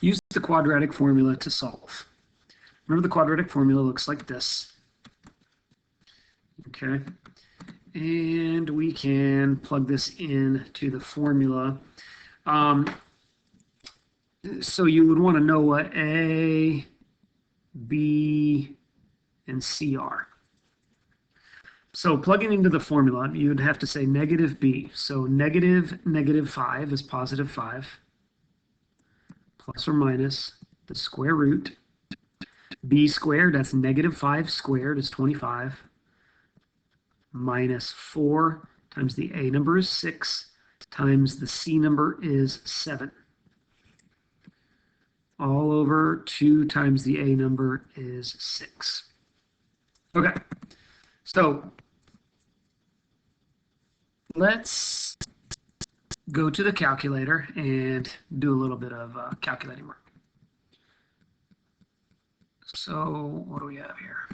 use the quadratic formula to solve. Remember, the quadratic formula looks like this. Okay. And we can plug this in to the formula. So you would want to know what A, B, and C are. So plugging into the formula, you'd have to say negative B. So negative 5 is positive 5, plus or minus the square root. B squared, that's negative 5 squared, is 25, minus 4 times the A number is 6, times the C number is 7. All over 2 times the A number is 6. Okay, so let's go to the calculator and do a little bit of calculating work. So what do we have here?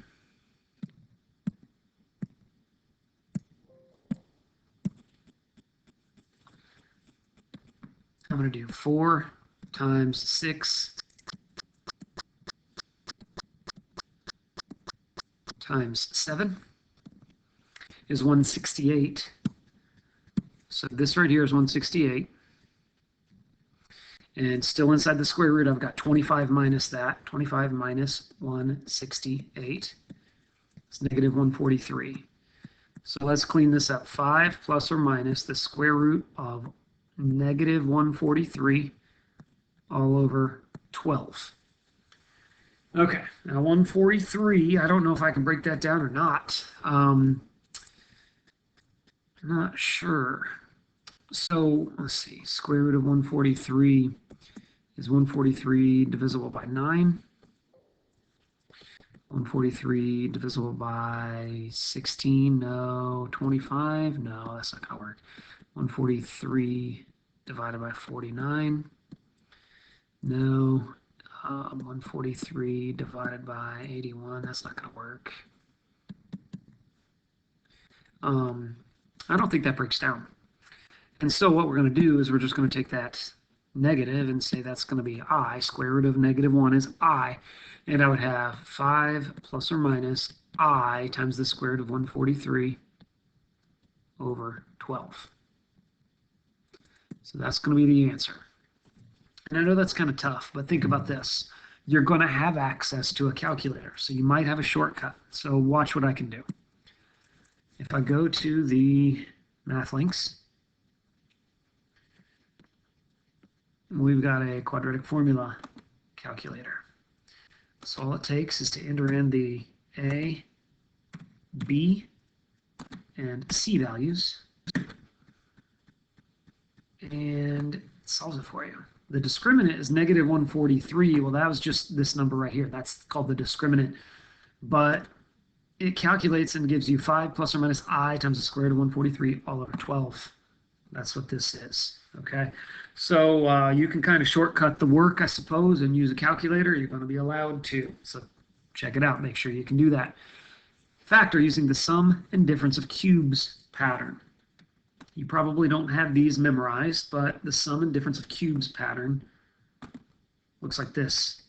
I'm going to do 4 times 6 times 7 is 168. So this right here is 168. And still inside the square root, I've got 25 minus that. 25 minus 168 is negative 143. So let's clean this up. 5 plus or minus the square root of negative 143 all over 12. Okay, now 143, I don't know if I can break that down or not. I'm not sure. So let's see, square root of 143 is 143 divisible by 9. 143 divisible by 16, no. 25, no, that's not going to work. 143 divided by 49, no. 143 divided by 81, that's not going to work. I don't think that breaks down. And so what we're going to do is we're just going to take that negative and say that's going to be I. Square root of negative 1 is I. And I would have 5 plus or minus I times the square root of 143 over 12. So that's going to be the answer. And I know that's kind of tough, but think about this. You're going to have access to a calculator, so you might have a shortcut. So watch what I can do. If I go to the math links, we've got a quadratic formula calculator. So all it takes is to enter in the A, B, and C values, and it solves it for you. The discriminant is negative 143. Well, that was just this number right here. That's called the discriminant. But it calculates and gives you 5 plus or minus I times the square root of 143 all over 12. That's what this is. Okay, so you can kind of shortcut the work, I suppose, and use a calculator. You're going to be allowed to. So check it out. Make sure you can do that. Factor using the sum and difference of cubes pattern. You probably don't have these memorized, but the sum and difference of cubes pattern looks like this.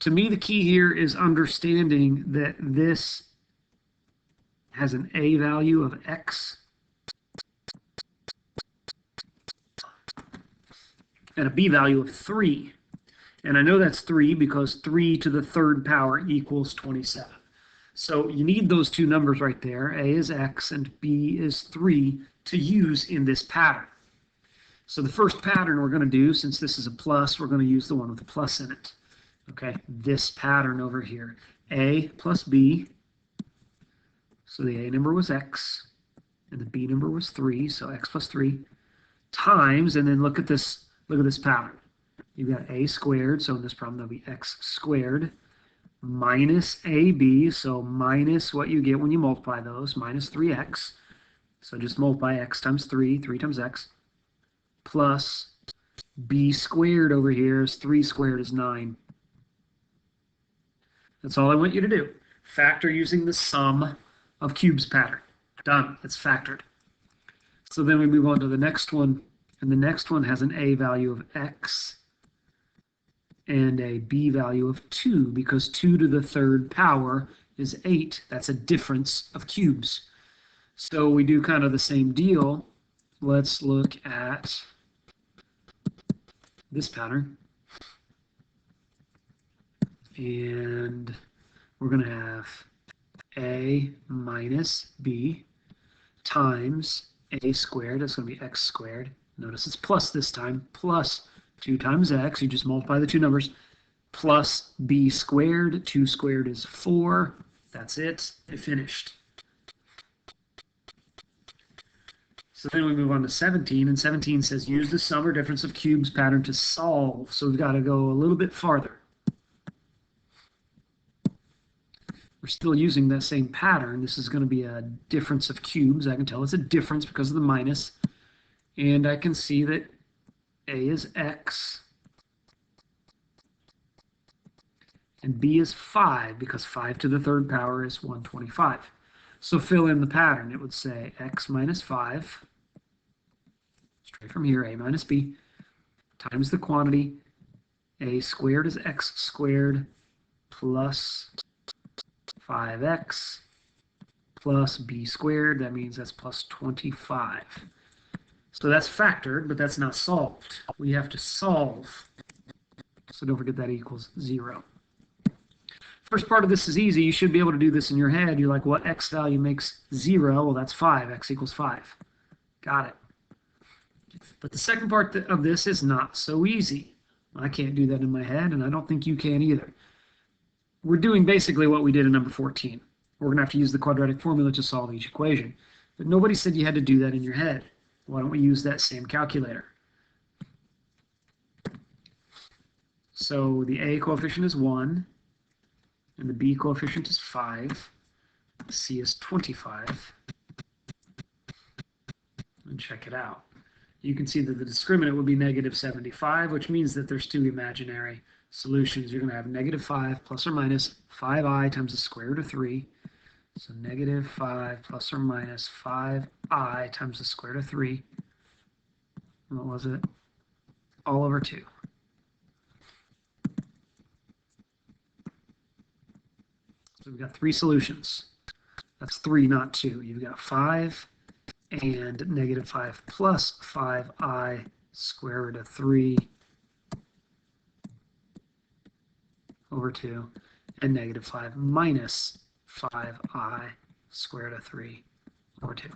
To me, the key here is understanding that this has an A value of X and a B value of 3. And I know that's 3 because 3 to the third power equals 27. So you need those two numbers right there. A is X and B is 3 to use in this pattern. So the first pattern we're going to do, since this is a plus, we're going to use the one with the plus in it. Okay, this pattern over here. A plus B. So the A number was X and the B number was 3. So X plus 3 times, and then look at this pattern. You've got A squared, so in this problem there'll be X squared, minus AB, so minus what you get when you multiply those, minus 3x. So just multiply x times 3, 3 times x, plus b squared over here is 3 squared is 9. That's all I want you to do. Factor using the sum of cubes pattern. Done. It's factored. So then we move on to the next one, and the next one has an a value of x and a b value of 2, because 2 to the third power is 8. That's a difference of cubes. So we do kind of the same deal. Let's look at this pattern. And we're going to have a minus b times a squared. That's going to be x squared. Notice it's plus this time, plus 2 times x. You just multiply the two numbers, plus b squared. 2 squared is 4. That's it. It finished. So then we move on to 17, and 17 says use the sum or difference of cubes pattern to solve. So we've got to go a little bit farther. We're still using that same pattern. This is going to be a difference of cubes. I can tell it's a difference because of the minus. And I can see that a is x and b is 5, because 5 to the third power is 125. So fill in the pattern. It would say x minus 5, straight from here, a minus b, times the quantity. A squared is x squared plus 5x plus b squared. That means that's plus 25. So that's factored, but that's not solved. We have to solve. So don't forget that equals 0. First part of this is easy. You should be able to do this in your head. You're like, what x value makes 0? Well, that's 5. X equals 5. Got it. But the second part of this is not so easy. I can't do that in my head, and I don't think you can either. We're doing basically what we did in number 14. We're going to have to use the quadratic formula to solve each equation. But nobody said you had to do that in your head. Why don't we use that same calculator? So the a coefficient is 1, and the b coefficient is 5. C is 25. And check it out. You can see that the discriminant would be negative 75, which means that there's two imaginary solutions. You're going to have negative 5 plus or minus 5i times the square root of 3. So negative 5 plus or minus 5i times the square root of 3. What was it? All over 2. So we've got 3 solutions. That's 3, not 2. You've got 5 and negative 5 plus 5i square root of 3 over 2, and negative 5 minus 5i square root of 3 over 2.